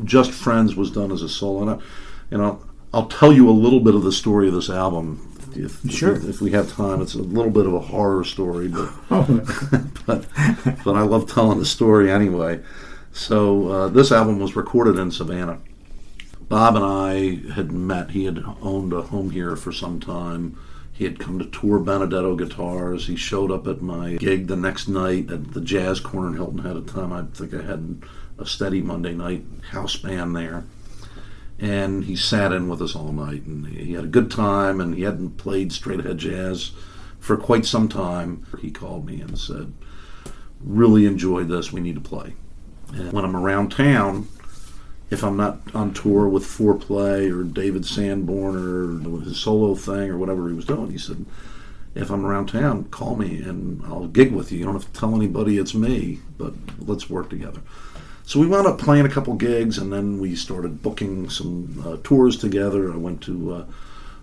Just Friends was done as a solo. And I'll tell you a little bit of the story of this album. If we have time. It's a little bit of a horror story, but but I love telling the story anyway. So this album was recorded in Savannah. Bob and I had met. He had owned a home here for some time. He had come to tour Benedetto Guitars. He showed up at my gig the next night at the Jazz Corner in Hilton Head. At the time, I think I had a steady Monday night house band there. And he sat in with us all night, and he had a good time, and he hadn't played straight ahead jazz for quite some time. He called me and said, really enjoyed this, we need to play. And when I'm around town, if I'm not on tour with Foreplay or David Sanborn or his solo thing or whatever he was doing, he said, if I'm around town, call me and I'll gig with you. You don't have to tell anybody it's me, but let's work together. So we wound up playing a couple gigs, and then we started booking some tours together. I went to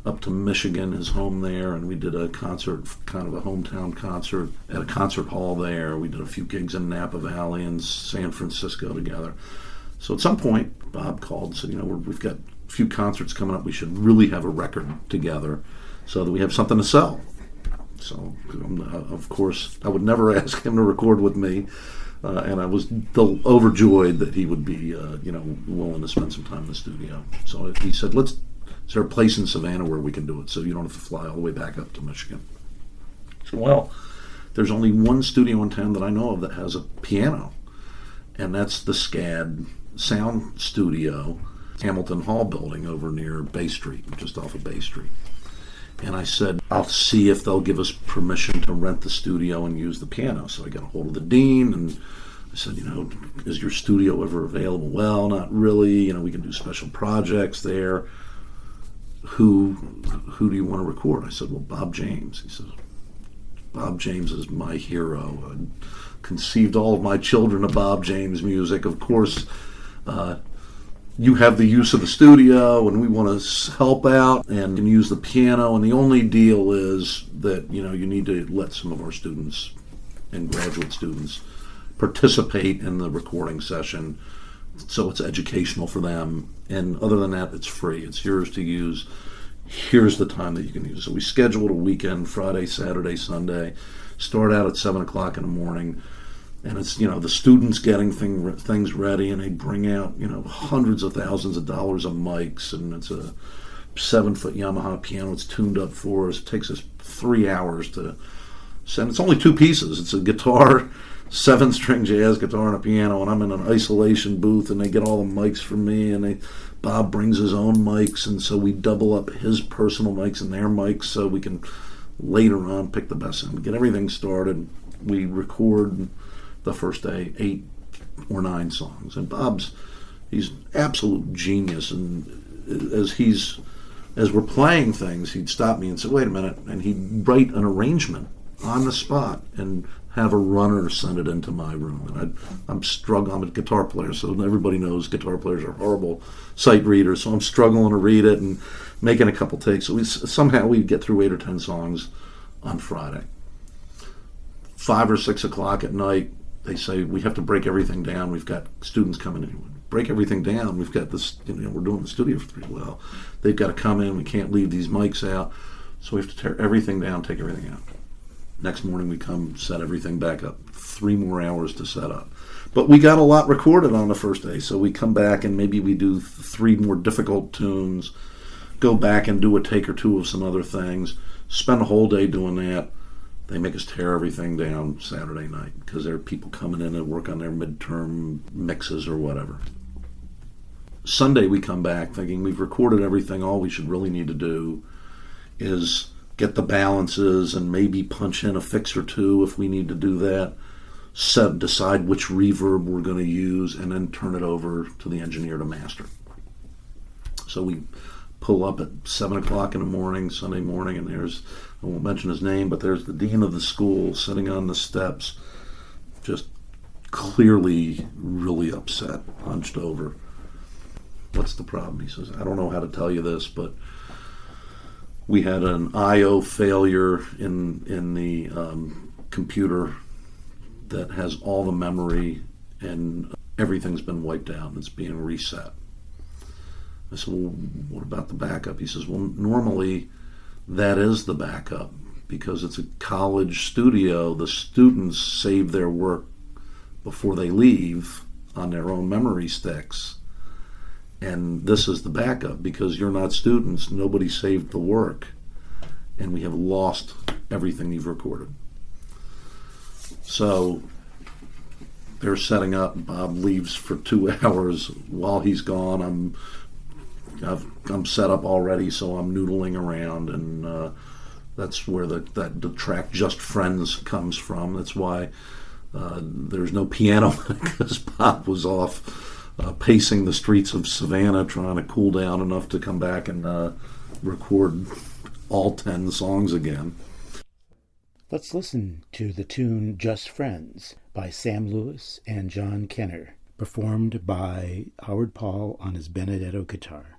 up to Michigan, his home there, and we did a concert, kind of a hometown concert at a concert hall there. We did a few gigs in Napa Valley and San Francisco together. So at some point, Bob called and said, we've got a few concerts coming up. We should really have a record together so that we have something to sell. So, of course, I would never ask him to record with me. And I was overjoyed that he would be, willing to spend some time in the studio. So he said, is there a place in Savannah where we can do it so you don't have to fly all the way back up to Michigan? I said, well, there's only one studio in town that I know of that has a piano, and that's the SCAD Sound Studio, Hamilton Hall building over near Bay Street, just off of Bay Street. And I said, I'll see if they'll give us permission to rent the studio and use the piano. So I got a hold of the dean, and I said, is your studio ever available? Well, not really. We can do special projects there. Who do you want to record? I said, well, Bob James. He said, Bob James is my hero. I conceived all of my children of Bob James music. Of course, you have the use of the studio, and we want to help out and use the piano, and the only deal is that you need to let some of our students and graduate students participate in the recording session so it's educational for them, and other than that, it's free. It's yours to use. Here's the time that you can use it. So we scheduled a weekend, Friday, Saturday, Sunday, start out at 7 o'clock in the morning. And it's, the students getting things ready, and they bring out, hundreds of thousands of dollars of mics, and it's a 7-foot Yamaha piano. It's tuned up for us. It takes us 3 hours to send. It's only 2 pieces. It's a guitar, 7-string jazz guitar, and a piano, and I'm in an isolation booth, and they get all the mics from me, and Bob brings his own mics, and so we double up his personal mics and their mics so we can later on pick the best sound. We get everything started. We record the first day 8 or 9 songs, and he's an absolute genius, and as we're playing things, he'd stop me and say, wait a minute, and he'd write an arrangement on the spot and have a runner send it into my room. And I'm struggling. I'm a guitar player, so everybody knows guitar players are horrible sight readers, so I'm struggling to read it and making a couple takes. So somehow we'd get through 8 or 10 songs on Friday. 5 or 6 o'clock at night, they say, we have to break everything down. We've got students coming in. Break everything down. We've got this, we're doing the studio for 3. Well, they've got to come in. We can't leave these mics out. So we have to tear everything down, take everything out. Next morning we come, set everything back up. 3 more hours to set up. But we got a lot recorded on the first day. So we come back and maybe we do 3 more difficult tunes, go back and do a take or 2 of some other things, spend a whole day doing that. They make us tear everything down Saturday night because there are people coming in to work on their midterm mixes or whatever. Sunday we come back thinking we've recorded everything. All we should really need to do is get the balances and maybe punch in a fix or 2 if we need to do that. Decide which reverb we're going to use, and then turn it over to the engineer to master. So we pull up at 7 o'clock in the morning, Sunday morning, and I won't mention his name, but there's the dean of the school sitting on the steps, just clearly really upset, hunched over. What's the problem? He says, I don't know how to tell you this, but we had an I/O failure in the computer that has all the memory, and everything's been wiped out and it's being reset. I said, well, what about the backup? He says, well, normally that is the backup because it's a college studio. The students save their work before they leave on their own memory sticks. And this is the backup because you're not students. Nobody saved the work. And we have lost everything you've recorded. So they're setting up. Bob leaves for 2 hours. While he's gone, I'm set up already, so I'm noodling around, and that's where the track "Just Friends" comes from. That's why there's no piano because Bob was off pacing the streets of Savannah, trying to cool down enough to come back and record all 10 songs again. Let's listen to the tune "Just Friends" by Sam Lewis and John Kenner, performed by Howard Paul on his Benedetto guitar.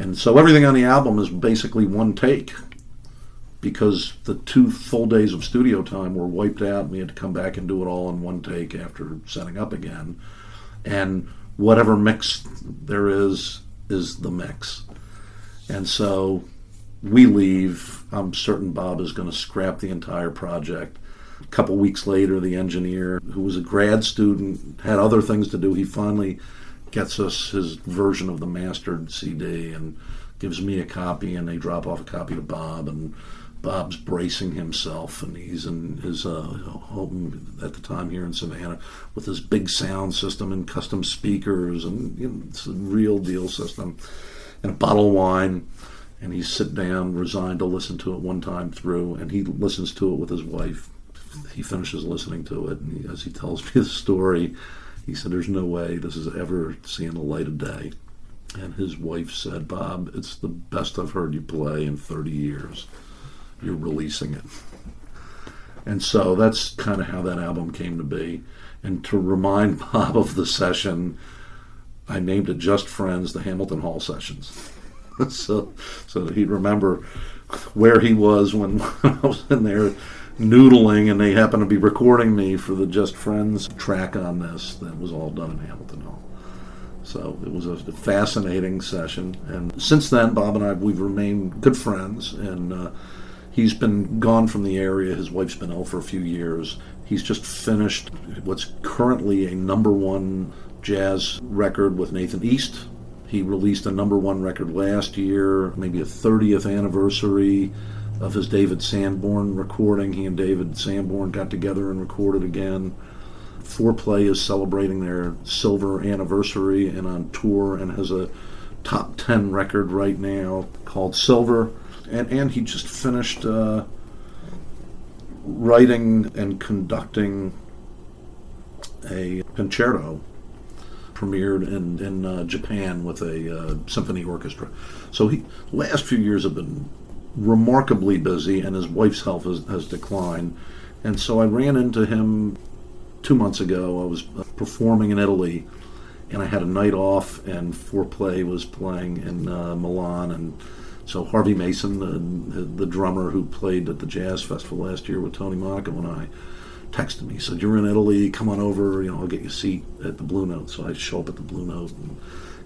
And so everything on the album is basically one take because the 2 full days of studio time were wiped out and we had to come back and do it all in one take after setting up again. And whatever mix there is the mix. And so we leave. I'm certain Bob is going to scrap the entire project. A couple weeks later, the engineer, who was a grad student, had other things to do. He finally gets us his version of the mastered CD and gives me a copy, and they drop off a copy to Bob, and Bob's bracing himself, and he's in his home at the time here in Savannah with his big sound system and custom speakers, and it's a real deal system, and a bottle of wine, and he's sitting down, resigned to listen to it one time through, and he listens to it with his wife. He finishes listening to it, and as he tells me the story, he said, "There's no way this is ever seeing the light of day." And his wife said, "Bob, it's the best I've heard you play in 30 years. You're releasing it." And so that's kind of how that album came to be. And to remind Bob of the session, I named it Just Friends, the Hamilton Hall Sessions. so that he'd remember where he was when I was in there noodling, and they happened to be recording me for the Just Friends track on this that was all done in Hamilton Hall. So it was a fascinating session. And since then, Bob and I, we've remained good friends, and he's been gone from the area. His wife's been ill for a few years. He's just finished what's currently a #1 jazz record with Nathan East. He released a #1 record last year, maybe a 30th anniversary of his David Sanborn recording. He and David Sanborn got together and recorded again. Foreplay is celebrating their silver anniversary and on tour, and has a top 10 record right now called Silver. And he just finished writing and conducting a concerto premiered in Japan with a symphony orchestra. So last few years have been remarkably busy, and his wife's health has declined. And so I ran into him 2 months ago. I was performing in Italy, and I had a night off, and Foreplay was playing in Milan. And so Harvey Mason, the drummer who played at the Jazz Festival last year with Tony Monaco and I, texted me, said, "You're in Italy, come on over, I'll get you a seat at the Blue Note." So I show up at the Blue Note and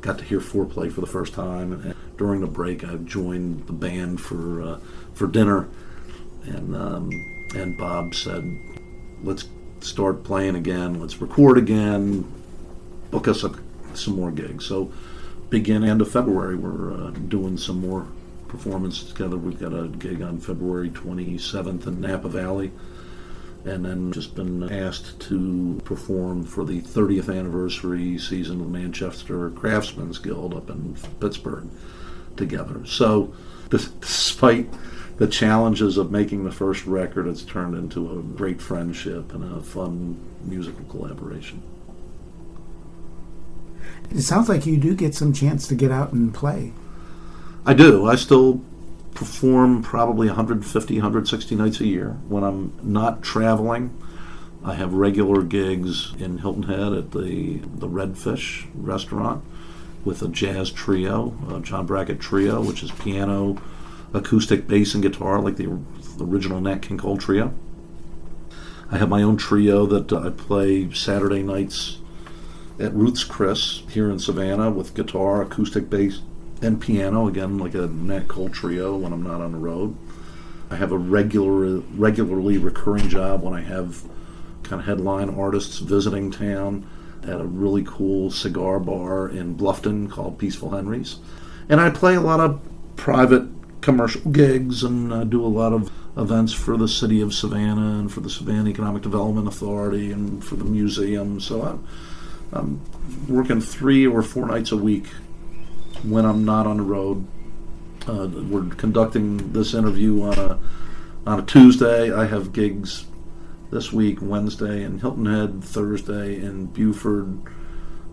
got to hear Foreplay for the first time. And during the break, I joined the band for dinner, and Bob said, "Let's start playing again, let's record again, book us some more gigs." So beginning end of February, we're doing some more performances together. We've got a gig on February 27th in Napa Valley, and then just been asked to perform for the 30th anniversary season of the Manchester Craftsmen's Guild up in Pittsburgh together. So despite the challenges of making the first record, it's turned into a great friendship and a fun musical collaboration. It sounds like you do get some chance to get out and play. I do. I still perform probably 150, 160 nights a year. When I'm not traveling, I have regular gigs in Hilton Head at the Redfish restaurant with a jazz trio, John Brackett Trio, which is piano, acoustic, bass, and guitar, like the original Nat King Cole Trio. I have my own trio that I play Saturday nights at Ruth's Chris here in Savannah with guitar, acoustic, bass, and piano, again like a Nat Cole Trio when I'm not on the road. I have a regularly recurring job when I have kind of headline artists visiting town at a really cool cigar bar in Bluffton called Peaceful Henry's. And I play a lot of private commercial gigs and do a lot of events for the city of Savannah and for the Savannah Economic Development Authority and for the museum. So I'm working 3 or 4 nights a week when I'm not on the road. We're conducting this interview on a Tuesday. I have gigs this week, Wednesday in Hilton Head, Thursday in Buford.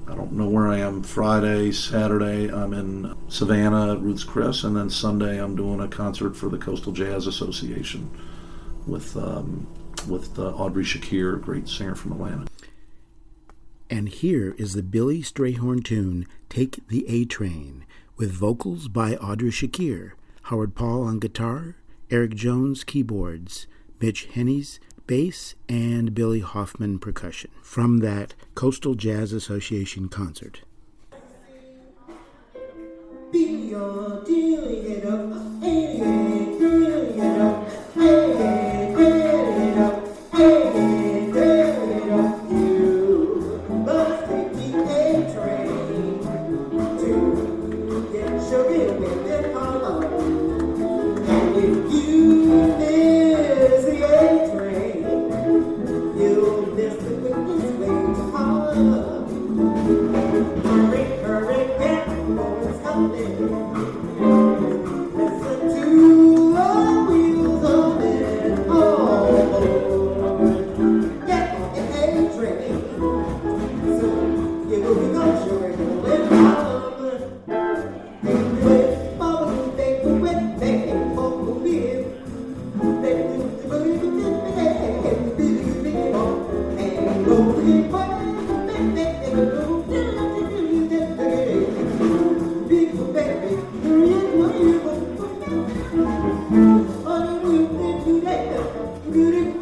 I don't know where I am Friday. Saturday I'm in Savannah at Ruth's Chris, and then Sunday I'm doing a concert for the Coastal Jazz Association with Audrey Shakir, a great singer from Atlanta. And here is the Billy Strayhorn tune, Take the A Train, with vocals by Audrey Shakir, Howard Paul on guitar, Eric Jones keyboards, Mitch Hennies bass, and Billy Hoffman percussion, from that Coastal Jazz Association concert. Beautiful.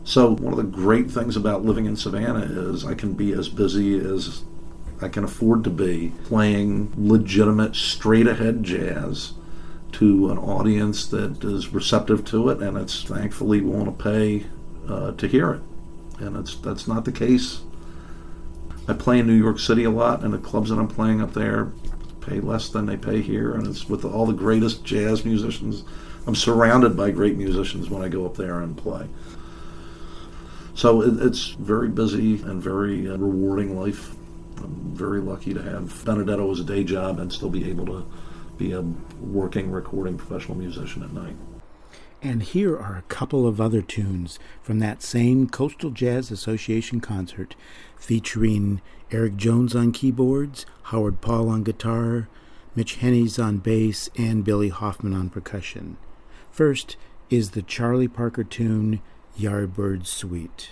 So one of the great things about living in Savannah is I can be as busy as I can afford to be playing legitimate, straight-ahead jazz to an audience that is receptive to it and it's thankfully willing to pay to hear it. And that's not the case. I play in New York City a lot, and the clubs that I'm playing up there pay less than they pay here, and it's with all the greatest jazz musicians. I'm surrounded by great musicians when I go up there and play. So it's very busy and very rewarding life. I'm very lucky to have Benedetto as a day job and still be able to be a working, recording professional musician at night. And here are a couple of other tunes from that same Coastal Jazz Association concert featuring Eric Jones on keyboards, Howard Paul on guitar, Mitch Hennies on bass, and Billy Hoffman on percussion. First is the Charlie Parker tune, Yardbird Suite.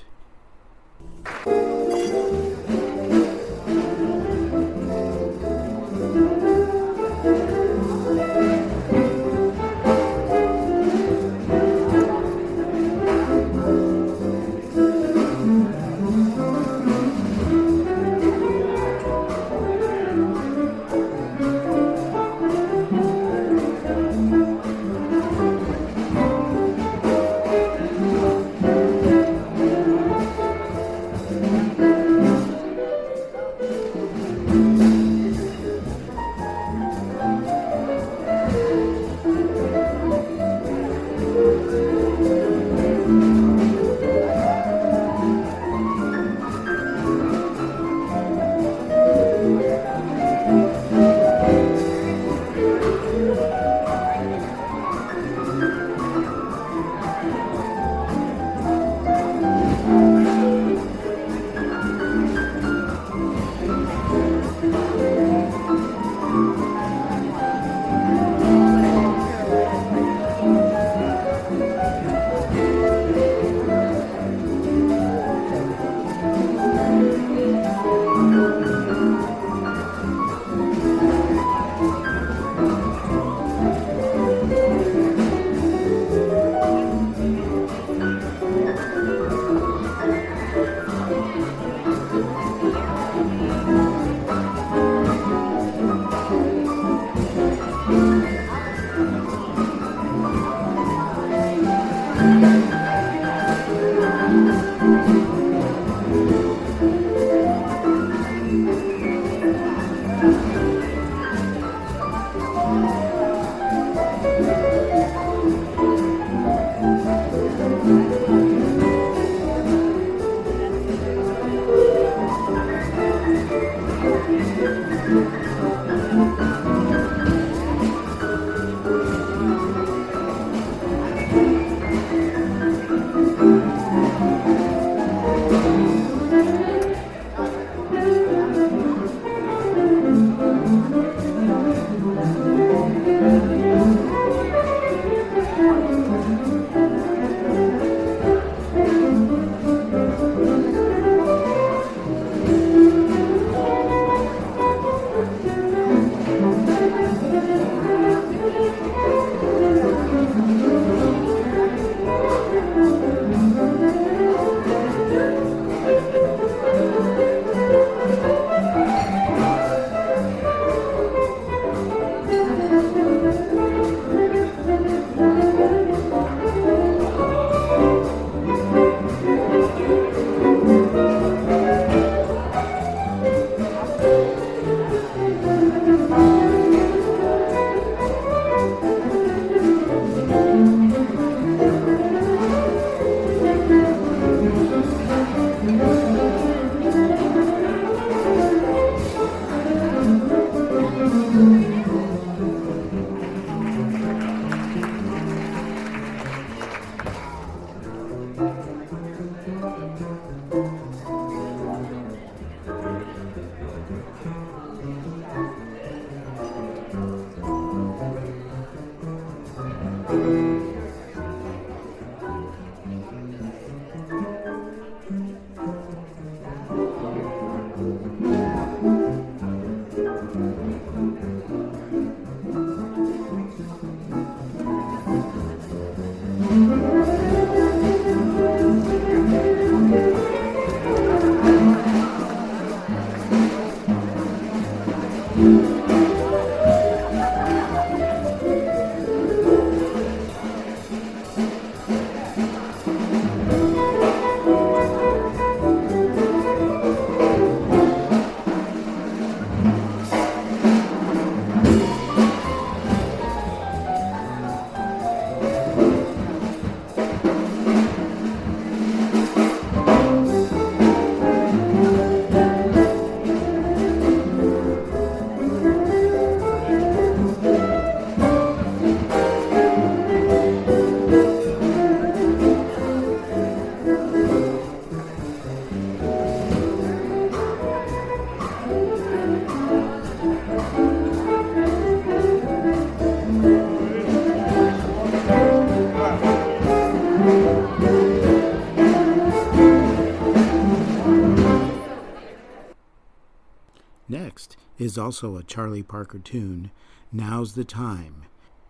next is also a Charlie Parker tune, Now's the Time,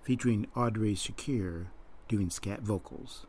featuring Audrey Shakir doing scat vocals.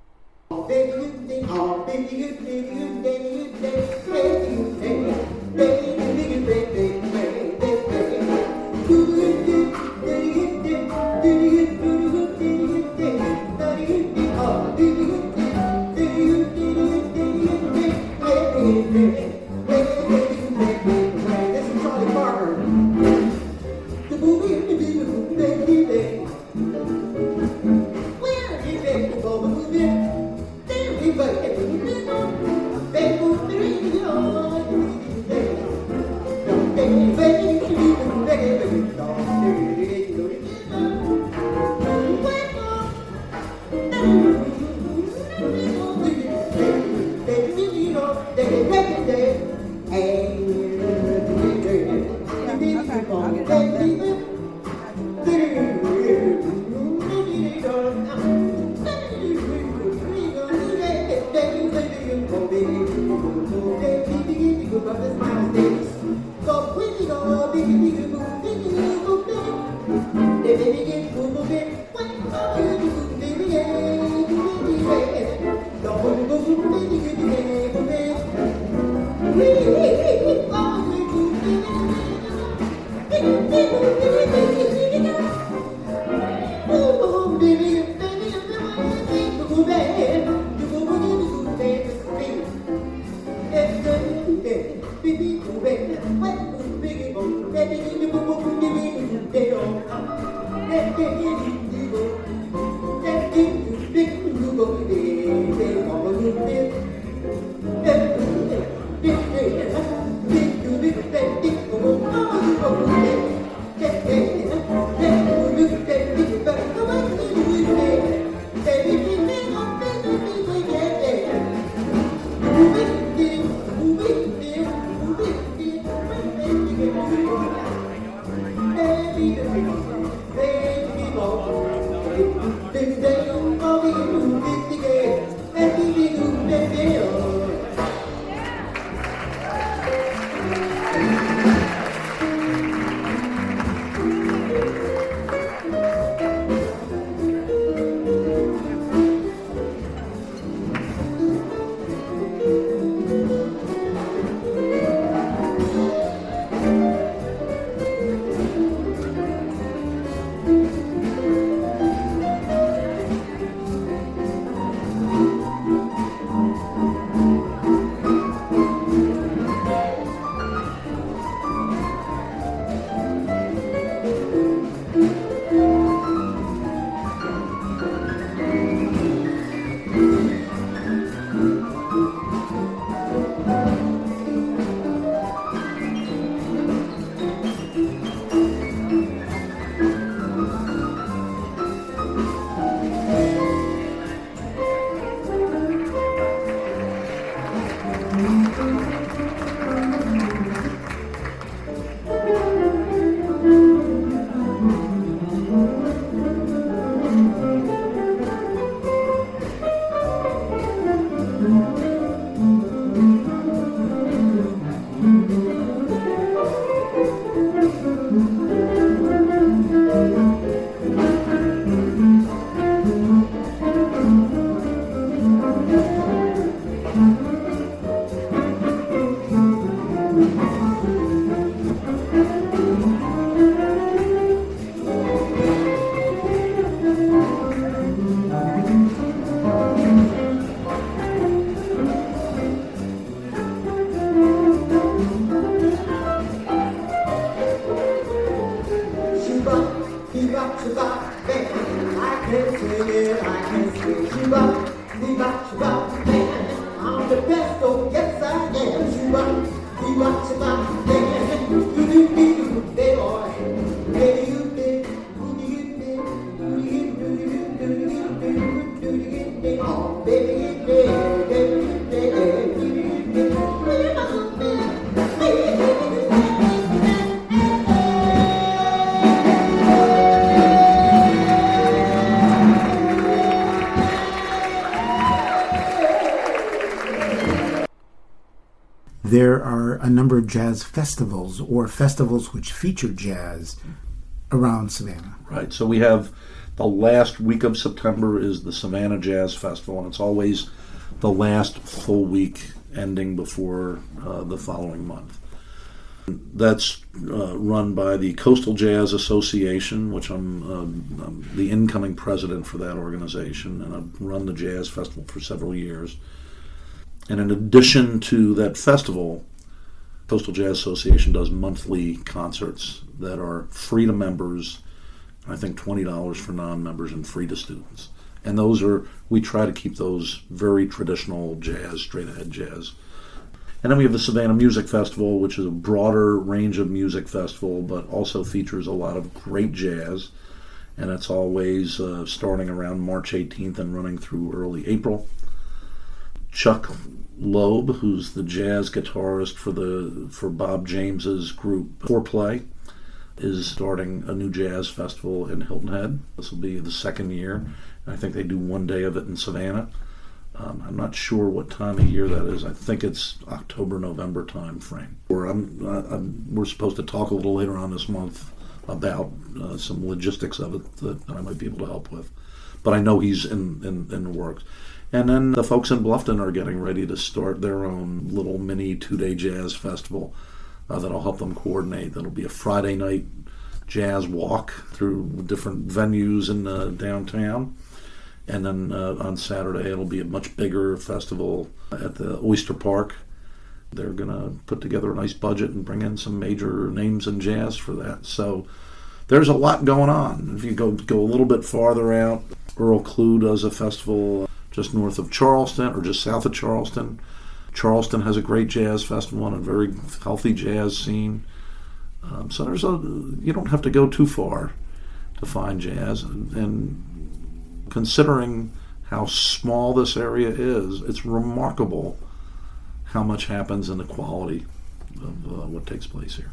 There are a number of jazz festivals or festivals which feature jazz around Savannah. Right. So we have the last week of September is the Savannah Jazz Festival, and it's always the last full week ending before the following month. That's run by the Coastal Jazz Association, which I'm the incoming president for that organization, and I've run the Jazz Festival for several years. And in addition to that festival, Coastal Jazz Association does monthly concerts that are free to members, I think $20 for non-members and free to students. And we try to keep those very traditional jazz, straight-ahead jazz. And then we have the Savannah Music Festival, which is a broader range of music festival, but also features a lot of great jazz. And it's always starting around March 18th and running through early April. Chuck Loeb, who's the jazz guitarist for Bob James's group Foreplay, is starting a new jazz festival in Hilton Head. This will be the second year. I think they do one day of it in Savannah. I'm not sure what time of year that is. I think it's October, November time frame. We're supposed to talk a little later on this month about some logistics of it that I might be able to help with. But I know he's in the works. And then the folks in Bluffton are getting ready to start their own little mini 2-day jazz festival that'll help them coordinate. That'll be a Friday night jazz walk through different venues in downtown. And then on Saturday, it'll be a much bigger festival at the Oyster Park. They're going to put together a nice budget and bring in some major names in jazz for that. So there's a lot going on. If you go a little bit farther out, Earl Klugh does a festival just north of Charleston or just south of Charleston. Charleston has a great jazz festival and a very healthy jazz scene. So you don't have to go too far to find jazz. And considering how small this area is, it's remarkable how much happens in the quality of what takes place here.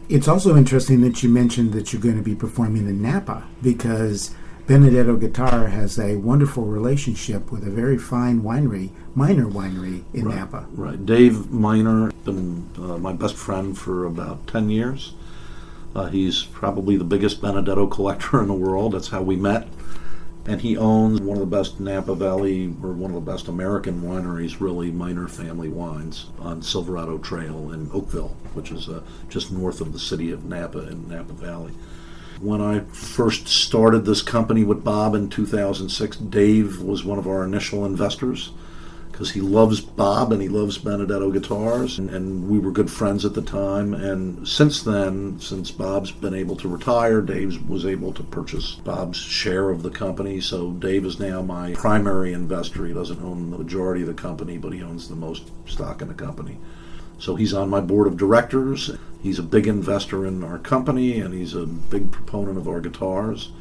It's also interesting that you mentioned that you're going to be performing in Napa, because Benedetto Guitar has a wonderful relationship with a very fine winery, Miner Winery in Napa. Right. Dave Miner has been my best friend for about 10 years. He's probably the biggest Benedetto collector in the world. That's how we met. And he owns one of the best Napa Valley, or one of the best American wineries, really, Miner Family Wines, on Silverado Trail in Oakville, which is just north of the city of Napa in Napa Valley. When I first started this company with Bob in 2006, Dave was one of our initial investors, because he loves Bob and he loves Benedetto guitars, and we were good friends at the time. And since then, since Bob's been able to retire, Dave was able to purchase Bob's share of the company. So Dave is now my primary investor. He doesn't own the majority of the company, but he owns the most stock in the company. So he's on my board of directors. He's a big investor in our company, and he's a big proponent of our guitars.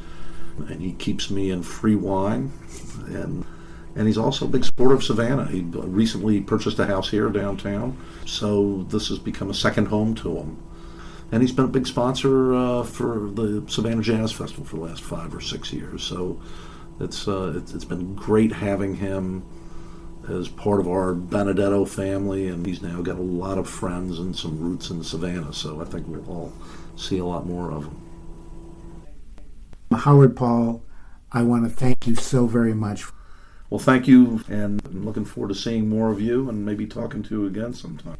And he keeps me in free wine. And he's also a big supporter of Savannah. He recently purchased a house here downtown, so this has become a second home to him. And he's been a big sponsor for the Savannah Jazz Festival for the last 5 or 6 years. So it's been great having him as part of our Benedetto family, and he's now got a lot of friends and some roots in Savannah, so I think we'll all see a lot more of him. Howard Paul, I want to thank you so very much. Well, thank you, and I'm looking forward to seeing more of you and maybe talking to you again sometime.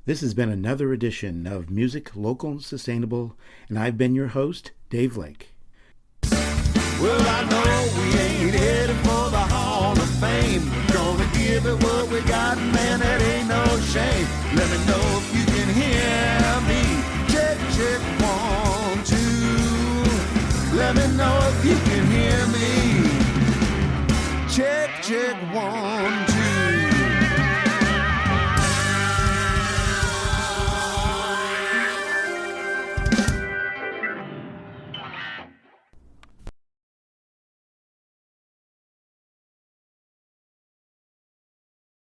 This has been another edition of Music Local and Sustainable, and I've been your host, Dave Lake. Well, I know we ain't headed for the Hall of Fame. We're gonna give it what we got, man, that ain't no shame. Let me know if you can hear me. Check, check, 1, 2. Let me know if you can